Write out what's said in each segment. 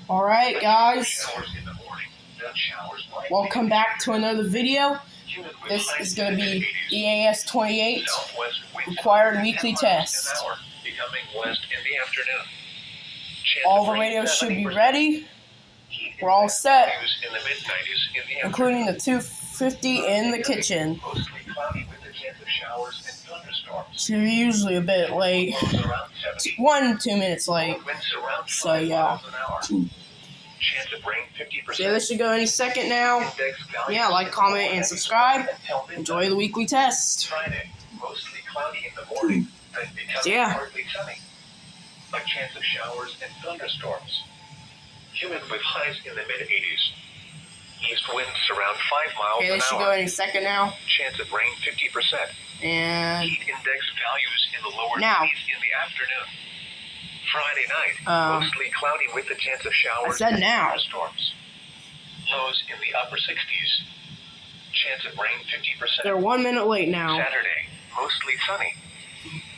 Alright guys, welcome back to another video. This is going to be EAS 28 required weekly test. All the radios should be ready. We're all set, including the 250 in the kitchen. So you're usually a bit late, 2 minutes late, so yeah. So this should go any second now. Yeah, like, comment, and subscribe. Enjoy the weekly test. So yeah. A chance of showers and thunderstorms. Humid with highs in the mid-80s. East winds around 5 miles Okay, an this should hour. go any second now. Chance of rain 50%. And Heat index values in the lower now. 90s in the afternoon. Friday night, mostly cloudy with a chance of showers I said and now. thunderstorms. Lows in the upper 60s. Chance of rain 50%. They're 1 minute late now. Saturday, mostly sunny.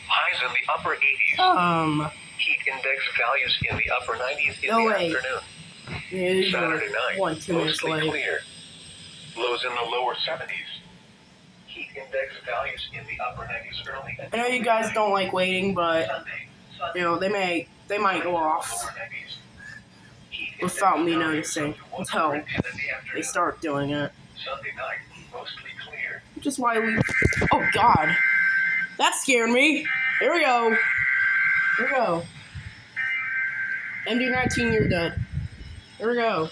Highs in the upper 80s. Heat index values in the upper 90s in the afternoon. Yeah, Saturday night, 2 minutes mostly late. clear. Lows in the lower 70s. Heat index values in the upper 90s early. I know you guys don't like waiting, but you know they might go off without me noticing until they start doing it. Sunday night, mostly clear. Which is why we. Oh God, that scared me. Here we go. Here we go. MD-19, you're dead. Here we go.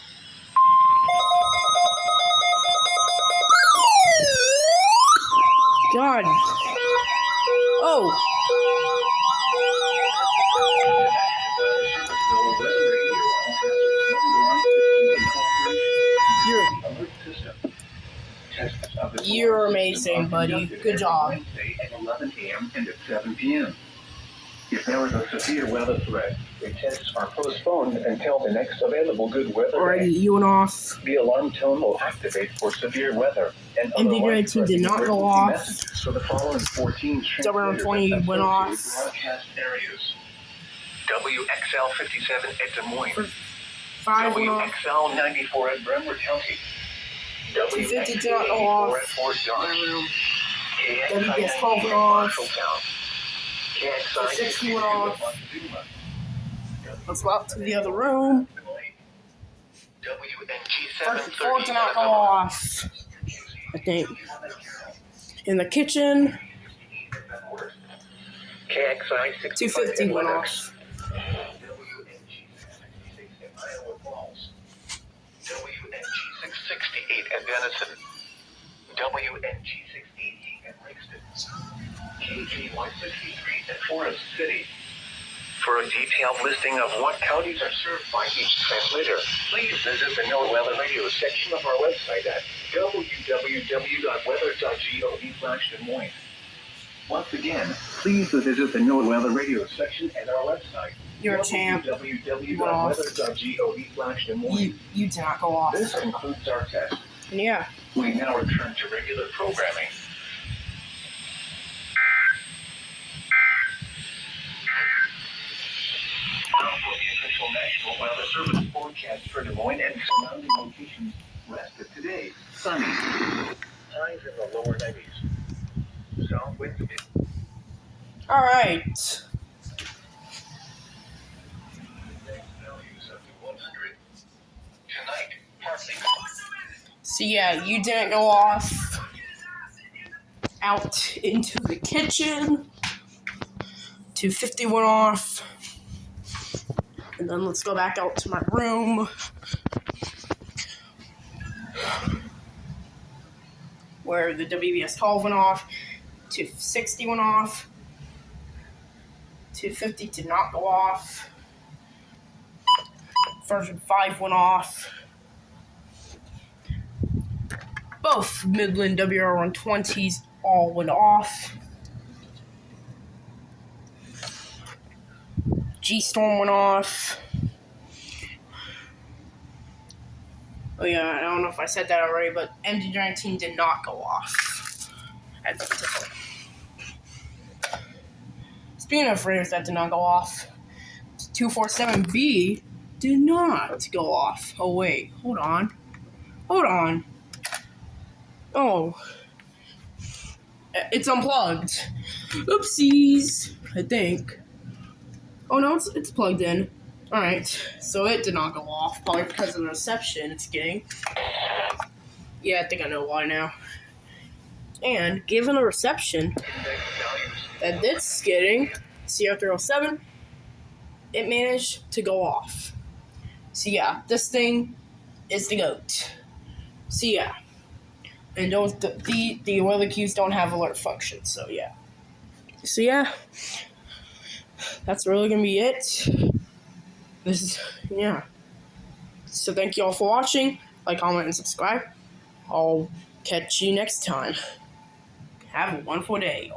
God. Oh. You're amazing, buddy. Good job. At 11 a.m. and at 7 p.m. If there is a severe weather threat, the tests are postponed until the next available good weather Alrighty, day. you went off. The alarm tone will activate for severe weather and MD-19 did not go off. for the following 14 Around 20 went off. broadcast areas. WXL 57 at Des Moines. 5 went off. WXL 94 at Brentwood County. 250 did not go off. at Fort Dodge. WBS 12 went off. KXI 60 went off. Let's go out to the other room. First 4 did not go off, I think. In the kitchen, KXI 250 went off. WNG 668 at Denison. WNG 680 at Brixton. KG 163 at Forest City. For a detailed listing of what counties are served by each translator, please visit the Know Weather Radio section of our website at www.weather.gov/Des Moines. Once again, please visit the Know Weather Radio section at our website. You're a champ. www.weather.gov/Des Moines. You did not go off. This concludes our test. And yeah. We now return to regular programming. Now for the official National Weather Service forecast for Des Moines and surrounding locations. Rest of today, sunny. Highs in the lower 90s. South winds. Alright. Values up to 100. Tonight, partly. So yeah, you didn't go off. Out into the kitchen. 250 went off. And then let's go back out to my room, where the WBS 12 went off, 260 went off, 250 did not go off, version 5 went off, both Midland WR120s all went off, G-Storm went off. Oh yeah, I don't know if I said that already, but MD-19 did not go off. Speaking of radios that did not go off, 247B did not go off. Oh, wait. Hold on. Hold on. Oh. It's unplugged. Oopsies. I think. Oh, no, it's plugged in. Alright. So it did not go off. Probably because of the reception it's getting. Yeah, I think I know why now. And given the reception that it's getting, CR307, it managed to go off. So yeah, this thing is the GOAT. So yeah. And don't the weather cues don't have alert function, so yeah. So yeah. That's really gonna be it. This is yeah. So thank you all for watching. Like, comment, and subscribe. I'll catch you next time. Have a wonderful day.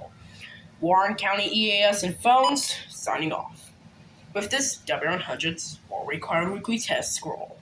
Warren County EAS and phones signing off. With this W100's will require weekly test scroll.